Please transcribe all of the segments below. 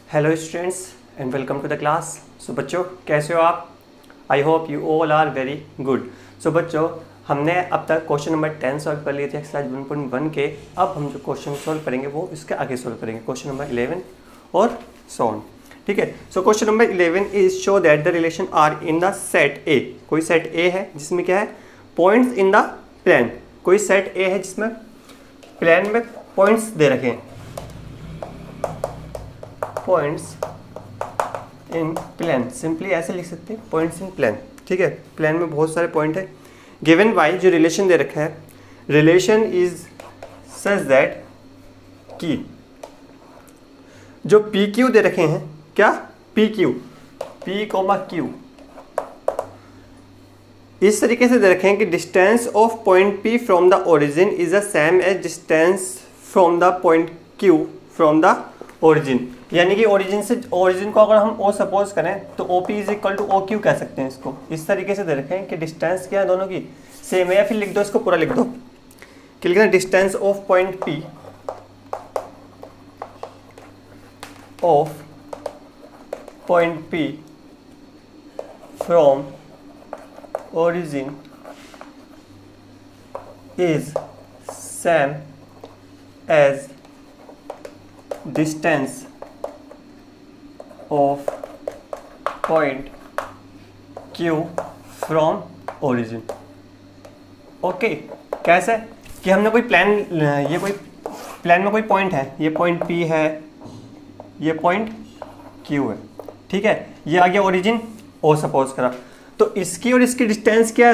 Hello students and welcome to the class. So बच्चों कैसे हो आप? I hope you all are very good. So बच्चों हमने अब तक क्वेश्चन नंबर 10 सॉल्व कर लिए थे एक्सरसाइज 1.1 के। अब हम जो क्वेश्चन सॉल्व करेंगे वो इसके आगे सॉल्व करेंगे, क्वेश्चन नंबर 11 और सो ऑन। ठीक है। So question number 11 is show that the relation are in the set ए। कोई सेट ए है जिसमें क्या है, पॉइंट्स इन द प्लान। कोई सेट ए है जिसमें प्लान में पॉइंट्स दे रखे हैं, पॉइंट्स इन प्लान। सिंपली ऐसे लिख सकते हैं, पॉइंट्स इन प्लान। ठीक है, प्लान में बहुत सारे पॉइंट है। गिवन बाय जो रिलेशन दे रखा है, रिलेशन इज सच दैट कि जो पी क्यू दे रखे हैं, क्या P Q, P coma Q इस तरीके से दे रखे हैं कि distance of point P from the origin is the same as distance from the point Q from the origin. यानी कि ओरिजिन को अगर हम ओ सपोज करें तो O P is equal two O Q कह सकते हैं इसको। इस तरीके से दे रखे हैं कि डिस्टेंस क्या है दोनों की सेम है, या फिर लिख दो इसको पूरा लिख दो कि लिखना distance of point P from origin is same as distance of point Q from origin. Okay, कैसे कि हमने कोई प्लान, ये कोई प्लान में कोई पॉइंट है, ये पॉइंट पी है, ये पॉइंट क्यू है। ठीक है, ये आ गया ओरिजिन ओ सपोज करा, तो इसकी और इसकी डिस्टेंस क्या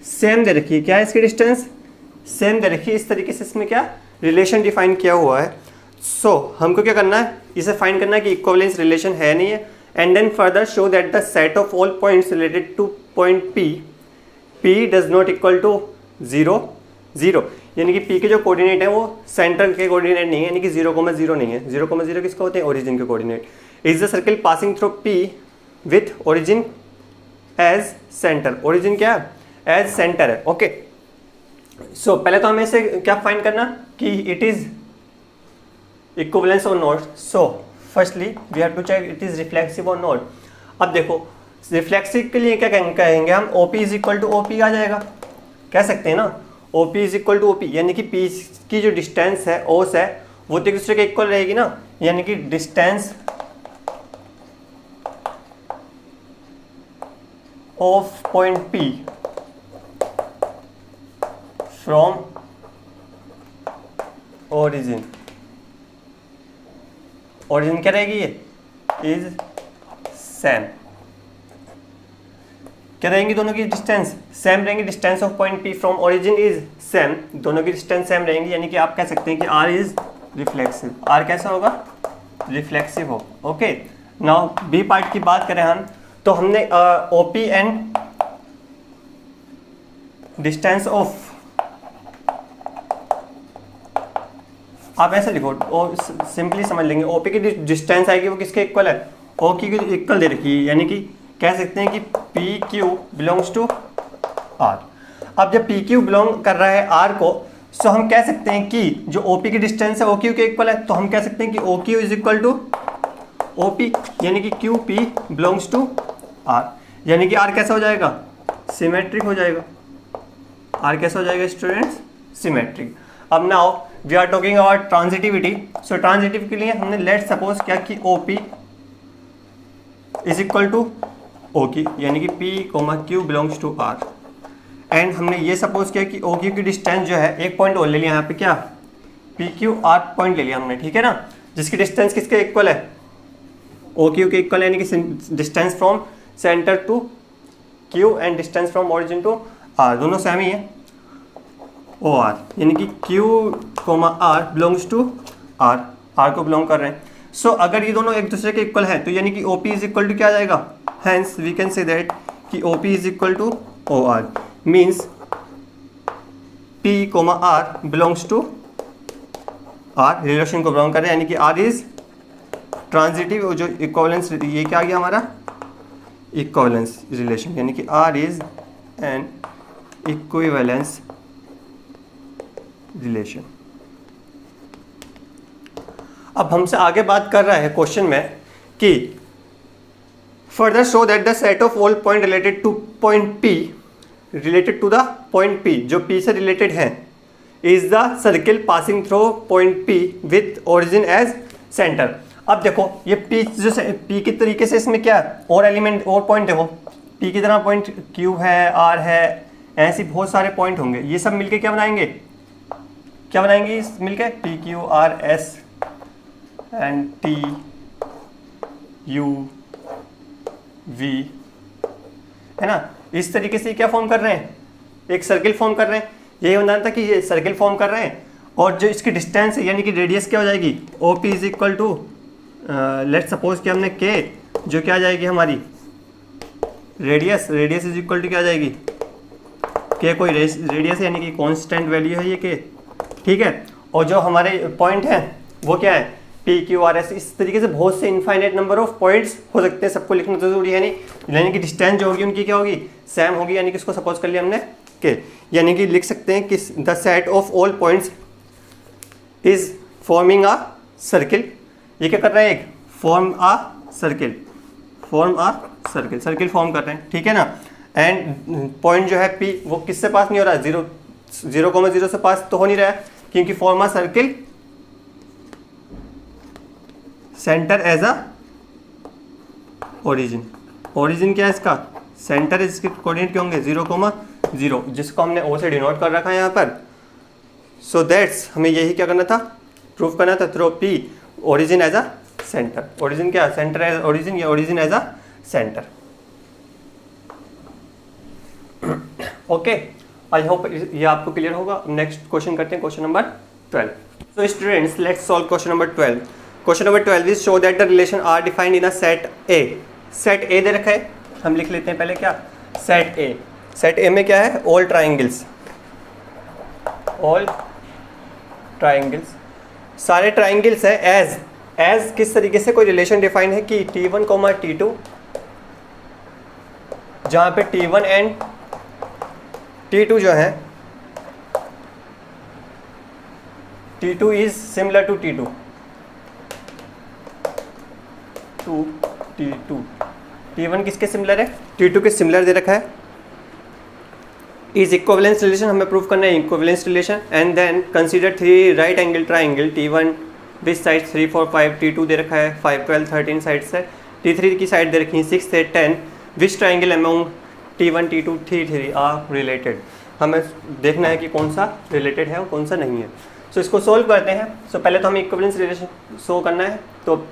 सेम दे रखी है। क्या है इसकी डिस्टेंस सेम दे रखी है। इस तरीके से इसमें क्या रिलेशन डिफाइन किया हुआ है। सो हमको क्या करना है, इसे फाइंड करना है कि इक्विवेलेंस रिलेशन है नहीं है। And then further show that the set of all points related two point P does not equal to 0 0। यानी कि पी के जो कोऑर्डिनेट है वो सेंटर के कोऑर्डिनेट नहीं है, यानी कि 0,0 नहीं है। 0,0 किसका होते हैं, ओरिजिन के coordinate. Is the circle passing through P with origin as centre. Origin क्या है, एज सेंटर है। ओके, सो पहले तो हमें इसे क्या फाइंड करना कि इट इज इक्विवेलेंस और not. So firstly we have to check it is reflexive और नॉट। अब देखो रिफ्लेक्सिव के लिए क्या कहेंगे हम, OP is equal to OP आ जाएगा, कह सकते हैं ना। OP is equal to OP यानी कि P की जो डिस्टेंस है O से वो तो एक दूसरे के इक्वल रहेगी ना। यानी कि distance of point P from origin, origin क्या रहेगी, ये इज सेम। क्या रहेंगी दोनों की डिस्टेंस सेम रहेंगी। Distance of point P from origin is same, दोनों की डिस्टेंस सेम रहेंगी। यानी कि आप कह सकते हैं कि R इज रिफ्लेक्सिव। R कैसा होगा, रिफ्लेक्सिव हो। ओके, नाउ बी पार्ट की बात करें हम, तो हमने OP एंड डिस्टेंस ऑफ, आप ऐसे लिखो, सिंपली समझ लेंगे। OP की डिस्टेंस आएगी वो किसके इक्वल है, OQ की इक्वल दे रखी है। यानी कि कह सकते हैं कि PQ बिलोंग्स टू R। अब जब PQ बिलोंग कर रहा है R को, सो हम कह सकते हैं कि जो OP की डिस्टेंस है OQ के इक्वल है, तो हम कह सकते हैं कि OQ is equal to OP, यानी कि QP बिलोंग्स टू R। यानी कि R कैसा हो जाएगा, सिमेट्रिक हो जाएगा। R कैसा हो जाएगा स्टूडेंट्स, सिमेट्रिक। अब now we are talking about transitivity. So transitive के लिए हमने लेट सपोज क्या कि OP is equal to OQ, यानी कि P, Q belongs to R। And हमने ये सपोज किया कि OQ की डिस्टेंस जो है, एक पॉइंट और ले लिया यहाँ पे, क्या PQ R पॉइंट ले लिया हमने, ठीक है ना, जिसकी डिस्टेंस किसके इक्वल है, OQ के इक्वल है। यानी कि distance from centre to Q and distance from origin to R दोनों सेम ही है, OR। यानी कि Q, R belongs to R को बिलोंग कर रहे हैं। सो अगर ये दोनों एक दूसरे के इक्वल हैं तो यानी कि OP इज इक्वल टू क्या आ जाएगा, hence we can say that कि OP is equal to OR means P, R belongs to R, relation को बिलोंग कर रहे हैं। यानी कि R इज ट्रांजिटिव। जो इक्विवेलेंस, ये क्या आ गया हमारा, इक्विवेलेंस रिलेशन, यानी कि R is an equivalence relation. अब हमसे आगे बात कर रहा है क्वेश्चन में कि further show that the set of all point related to the point P जो P से related है is the circle passing through point P with origin as center। अब देखो ये P जो P के तरीके से इसमें क्या और एलिमेंट और पॉइंट देखो P की तरह पॉइंट Q है, R है, ऐसे बहुत सारे पॉइंट होंगे। ये सब मिलके क्या बनाएंगे मिलके P Q R S and T U V है ना। इस तरीके से क्या फॉर्म कर रहे हैं, एक सर्किल फॉर्म कर रहे हैं। यही बताना था कि ये सर्किल फॉर्म कर रहे हैं और जो इसकी डिस्टेंस है यानी कि रेडियस क्या हो जाएगी OP is equal to let's suppose कि हमने K जो क्या आ जाएगी हमारी रेडियस इज इक्वल टू क्या आ जाएगी K कोई रेडियस है यानी कि कांस्टेंट वैल्यू है ये K, ठीक है। और जो हमारे पॉइंट हैं वो क्या है P Q R S। इस तरीके से बहुत से इनफाइनाइट नंबर ऑफ पॉइंट्स हो सकते हैं, सबको लिखना तो जरूरी है नहीं। यानी कि डिस्टेंस जो होगी उनकी क्या होगी सेम होगी, यानी कि इसको सपोज कर लिया हमने K, यानी कि लिख सकते हैं कि the set of all points is forming a circle. ये क्या कर रहा है एक फॉर्म अ सर्किल फॉर्म कर रहे हैं, ठीक है ना। एंड पॉइंट जो है P वो किससे पास नहीं हो रहा है 0,0 से पास तो हो नहीं रहा है क्योंकि form a circle centre as a origin क्या है इसका सेंटर, इसके कोऑर्डिनेट क्या होंगे 0,0 जिसको हमने O से डिनोट कर रखा है यहाँ पर। सो दैट्स हमें यही क्या करना था प्रूफ करना था through P origin as a centre. Origin क्या सेंटर एज ओरिजिन या origin as a centre. Okay, I hope ये आपको क्लियर होगा। नेक्स्ट क्वेश्चन करते हैं, question number 12। So students let's solve question number 12। Question number 12 is show that the relation are defined in a set A. Set A दे रखा है, हम लिख लेते हैं पहले क्या सेट ए। सेट ए में क्या है ऑल ट्राइंगल्स सारे ट्राइंगल्स है। एज किस तरीके से कोई रिलेशन डिफाइंड है कि T1, T2 जहाँ पे T1 एंड T2 जो है T2 is similar to T2 T1 किसके सिमिलर है T2 के सिमिलर दे रखा है। इज इक्विवेलेंस रिलेशन हमें प्रूव करना है, equivalence relation. And then consider 3 right angle triangle T1 which side 3, 4, 5, T2 दे रखा है 5, 12, 13 साइड्स है। T3 की साइड दे रखी है 6 से 10। विच triangle among T1, T2, T3 are related. हमें देखना है कि कौन सा रिलेटेड है और कौन सा नहीं है। सो इसको सोल्व करते हैं। सो पहले तो हमें इक्विवेलेंस रिलेशन शो करना है, तो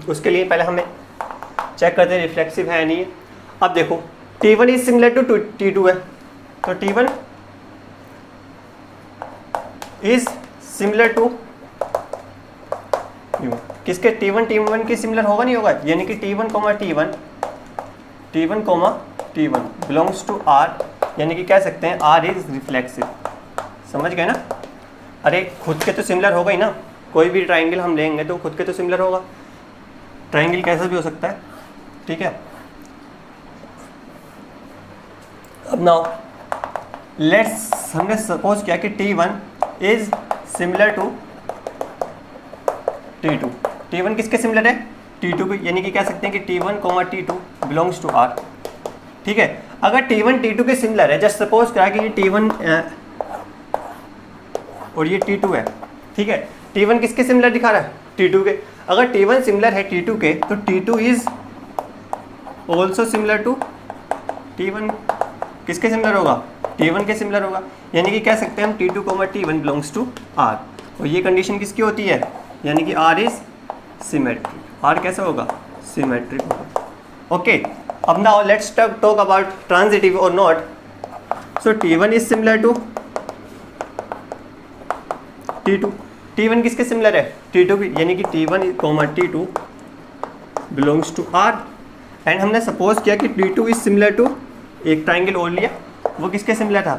उसके लिए पहले हमें चेक करते हैं रिफ्लेक्सिव है या नहीं है। अब देखो T1 is similar to T2 है, तो T1 इज सिमिलर टू किसके T1 के सिमिलर होगा नहीं होगा, यानी कि T1 बिलोंग्स टू R, यानी कि कह सकते हैं R इज रिफ्लेक्सिव। समझ गए ना। अरे खुद के तो सिमिलर होगा ही ना, कोई भी ट्राइंगल हम लेंगे तो खुद के तो सिमिलर होगा। ट्राइंगल कैसा भी हो सकता है, ठीक है। अब नाउ लेट्स हमने सपोज किया कि T1 is similar to T2। T1 किसके सिमिलर है T2 के, यानी कि कह सकते हैं कि T1, T2 belongs to R, ठीक है। अगर T1 T2 के सिमिलर है, जस्ट सपोज करा कि ये T1 और ये T2 है, ठीक है। T1 किसके सिमिलर दिखा रहा है T2 के। अगर T1 सिमिलर है T2 के तो T2 is also similar to T1। किसके सिमिलर होगा T1 के सिमिलर होगा, यानी कि कह सकते हैं हम T2, T1 belongs to R। और ये कंडीशन किसकी होती है, यानी कि R इज सिमेट्रिक। R कैसा होगा सिमेट्रिक होगा। ओके, अब now let's talk about transitive और not. So T1 is similar to T2। T1 किसके सिमिलर है T2 की, यानी कि T1, T2 belongs to R। And हमने सपोज किया कि T2 इज सिमिलर टू एक ट्राइंगल और लिया, वो किसके सिमिलर था,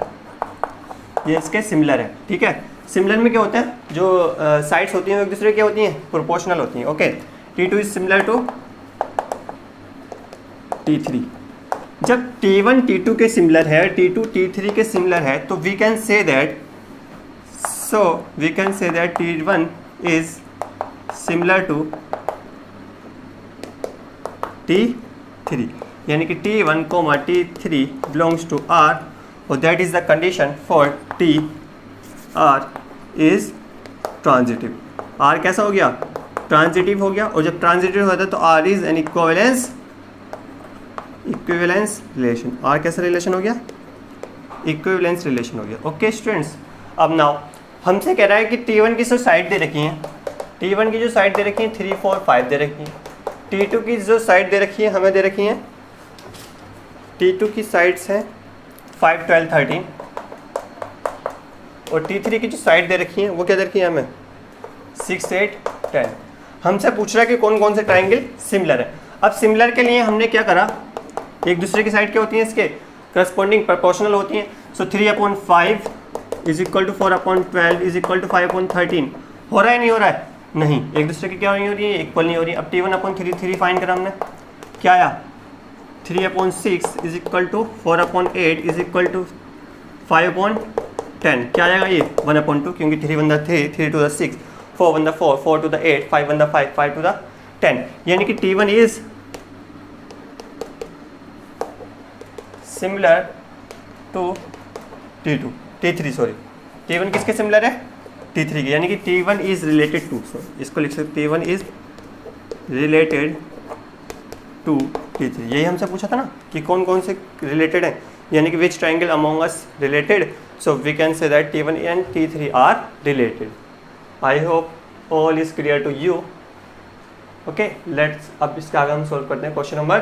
ये इसके सिमिलर है, ठीक है। सिमिलर में क्या होता है, जो साइड्स होती हैं एक दूसरे क्या होती हैं प्रोपोर्शनल होती हैं। Okay, T2 is similar to T3। जब T1 T2 के सिमिलर है, T2 T3 के सिमिलर है, तो we can say that T1 is similar to T3, यानी कि T1, T3 belongs to R और that is the condition for T R is transitive. R कैसा हो गया? ट्रांजिटिव हो गया, और जब ट्रांजिटिव होता है तो R is an equivalence relation. R कैसा रिलेशन हो गया? इक्विवेलेंस रिलेशन हो गया. ओके स्टूडेंट्स, अब नाउ हमसे कह रहा है कि T1 की जो साइड दे रखी है, T1 की जो साइड दे रखी है 3, 4, 5 दे रखी है. T2 की जो साइड दे रखी है हमें दे रखी है, T2 की साइड्स हैं 5, 12, 13 और T3 की जो साइड दे रखी है वो क्या दे रखी है हमें 6, 8, 10. हमसे पूछ रहा है कि कौन कौन से ट्राइंगल सिमिलर है. अब सिमिलर के लिए हमने क्या करा, एक दूसरे की साइड क्या होती हैं, इसके करस्पॉन्डिंग प्रोपोर्शनल होती हैं. सो 3/5 is equal to 4/12 is equal to 5/13. हो रहा है नहीं हो रहा है? नहीं, एक दूसरे की क्या नहीं हो रही है, इक्वल नहीं हो रही है. अब T1/3 फाइंड करा हमने, क्या आया 3/6 is equal to 4/8 is equal to 5/10. क्या आएगा ये 1/2, क्योंकि 3 1 3, 3 2 6, 4 1 4, 4 2 8, 5 1 5, 5 2 10. यानी कि T1 is similar to T3 sorry, T1 किसके सिमिलर है? T3 के. यानी कि T1 is related to, sorry इसको लिख सकते T1 is related to T3. यही हमसे पूछा था ना कि कौन कौन से रिलेटेड हैं, यानी कि which triangle among us related. So we can say that T1 and T3 are related. I hope all is clear to you. Okay, let's अब इसका आगे हम सोल्व करते हैं question number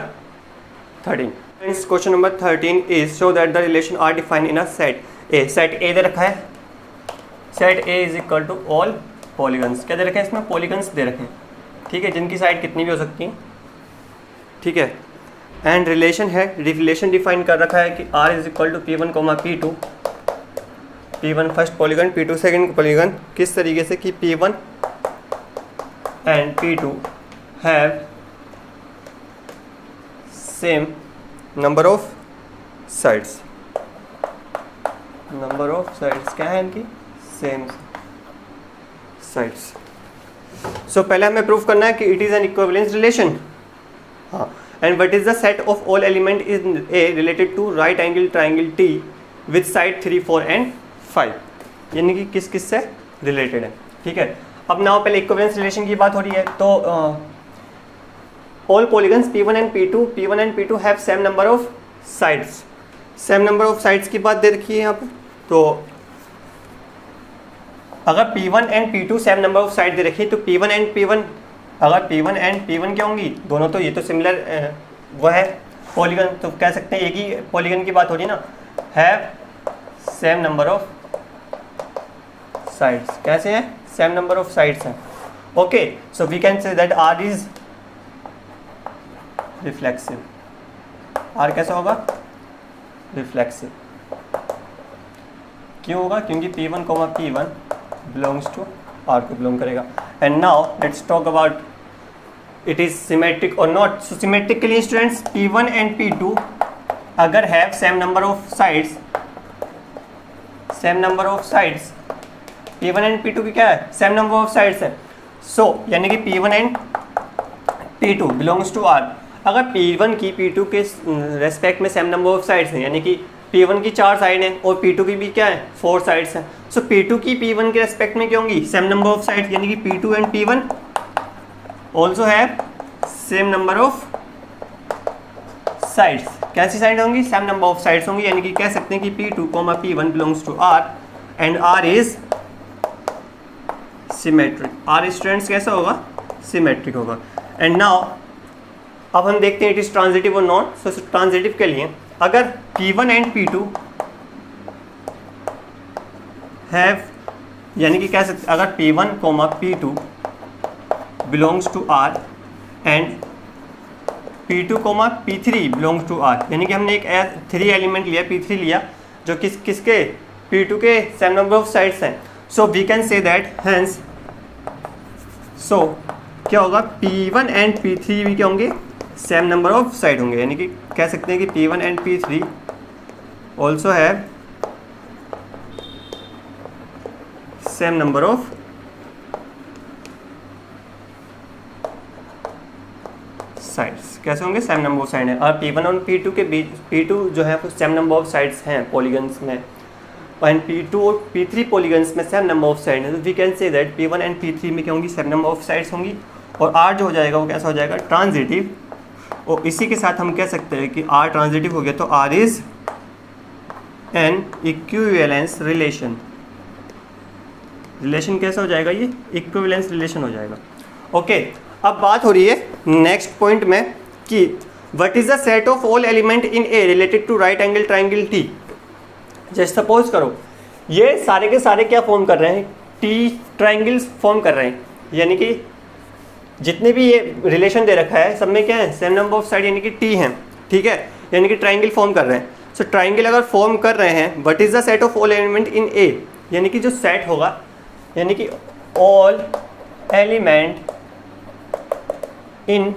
13. Friends, question number 13 is show that the relation are defined in a set A. Set A दे रखा है, set A is equal to all polygons. क्या दे रखे हैं इसमें? पॉलीगन्स दे रखे हैं, ठीक है, जिनकी साइड कितनी भी हो सकती हैं, ठीक है. एंड रिलेशन है, रिलेशन डिफाइन कर रखा है कि R is equal to P1, P2. P1 first polygon, P2 second polygon. किस तरीके से कि P1 and P2 have same number of sides. Number of sides क्या है इनकी? Same sides. सो पहले हमें प्रूव करना है कि it is an equivalence relation. हाँ, and what is the set of all element in A related to right angle triangle T with side 3, 4 and 5. यानी कि किस किस से रिलेटेड है, ठीक है. अब नाउ पहले इक्विवेलेंस रिलेशन की बात हो रही है, तो all polygons P1 and P2 have same number of sides. Same number of sides की बात दे रखी है यहाँ पे. तो अगर P1 and P2 same number of side दे रखी है तो P1 एंड P1, अगर P1 एंड P1 क्या होंगी, दोनों तो ये तो सिमिलर वो है पॉलीगन, तो कह सकते हैं एक ही पॉलीगन की बात हो रही है ना. Have same number of sides. कैसे है? सेम नंबर ऑफ साइड्स हैं. Okay, so we can say that R is reflexive. R कैसा होगा? रिफ्लेक्सिव. क्यों होगा? क्योंकि P1, P1 belongs to R को बिलोंग करेगा. And now let's talk about it is symmetric और नॉट. सो सिमेट्रिक के लिए स्टूडेंट्स P1 एंड P2 अगर have same number of sides, same number of sides, P1 and P2 की क्या है? Same number of sides है. सो यानी कि P1 and P2 belongs to R. अगर P1 की P2 के रेस्पेक्ट में सेम नंबर ऑफ साइड्स हैं, यानी कि P1 की 4 साइड हैं और P2 की भी क्या है? 4 साइड्स हैं. सो P2 की P1 के रेस्पेक्ट में क्या होंगी? सेम नंबर ऑफ साइड्स, यानी कि P2 and P1 also have same number of sides. कैसी साइड होंगी? सेम नंबर ऑफ साइड्स होंगी. यानी कि कह सकते हैं कि P2, P1 belongs to R and R is symmetric. R students कैसा होगा? सिमेट्रिक होगा. एंड नाउ अब हम देखते हैं इट इज ट्रांजिटिव और नॉट. सो ट्रांजिटिव के लिए अगर P1 एंड P2 हैव, यानी कि कह सकते अगर P1, P2 belongs to R and P2, P3 belongs to R, यानी कि हमने एक 3 एलिमेंट लिया, P3 लिया, जो किसके? P2 के सेम नंबर ऑफ साइड्स हैं. So we can say that hence, so क्या होगा? P1 एंड P3 भी क्या होंगे? सेम नंबर ऑफ साइड होंगे. यानी कि कह सकते हैं कि P1 and P3 also have same number of sides कैसे होंगे, सेम नंबर ऑफ साइड है। और P1 और P2 के बीच, P2 जो है वो सेम नंबर ऑफ साइड्स हैं पॉलीगन्स में, एंड P2 और P3 पॉलीगन्स में सेम नंबर ऑफ साइड है। तो we can say that P1 and P3 में क्या होंगी, सेम नंबर ऑफ साइड्स होंगी। और R जो हो जाएगा वो कैसा हो जाएगा, ट्रांजिटिव। और इसी के साथ हम कह सकते हैं कि R ट्रांजिटिव हो गया तो R is an equivalence relation. Relation कैसा हो जाएगा, ये इक्विवेलेंस रिलेशन हो जाएगा। ओके, अब बात हो रही है नेक्स्ट पॉइंट में कि what is the set of all element in A related to right angle triangle T. जैसे सपोज करो ये सारे के सारे क्या फॉर्म कर रहे हैं, टी ट्राइंगल्स फॉर्म कर रहे हैं, यानी कि जितने भी ये रिलेशन दे रखा है सब में क्या है, सेम नंबर ऑफ साइड यानी कि टी हैं, ठीक है, यानी कि ट्राइंगल फॉर्म कर रहे हैं। सो ट्राइंगल अगर फॉर्म कर रहे हैं, what is the set of all element in A, यानी कि जो सेट होगा, यानी कि all element in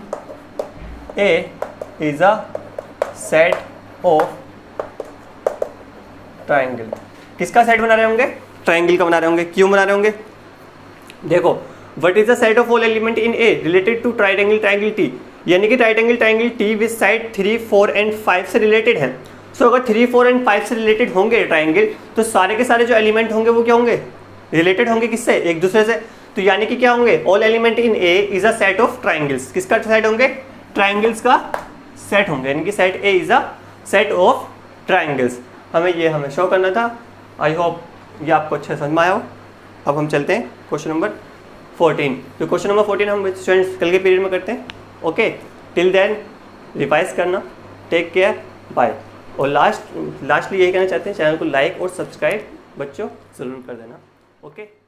A is a set of triangle. किसका सेट बना रहे होंगे, ट्राइंगल का बना रहे होंगे। क्यों बना रहे होंगे, देखो what is the set of all element in A related to right angle triangle T, यानी कि right angle triangle T with side 3, 4 and 5 से रिलेटेड है। सो अगर 3, 4 एंड 5 से रिलेटेड होंगे ट्राइंगल, तो सारे के सारे जो एलिमेंट होंगे वो क्या होंगे, रिलेटेड होंगे किससे, एक दूसरे से। तो यानी कि क्या होंगे, all element in A is a set of triangles. किसका सेट होंगे, ट्राइंगल्स का सेट होंगे, यानी कि set A is a set of triangles. हमें शो करना था। आई होप ये आपको अच्छे समझ में आया हो। अब हम चलते हैं क्वेश्चन नंबर 14। तो क्वेश्चन नंबर 14 हम स्टूडेंट्स कल के पीरियड में करते हैं। ओके, टिल देन रिवाइज करना, टेक केयर, बाय। और लास्टली यही कहना चाहते हैं, चैनल को लाइक और सब्सक्राइब बच्चों ज़रूर कर देना। ओके।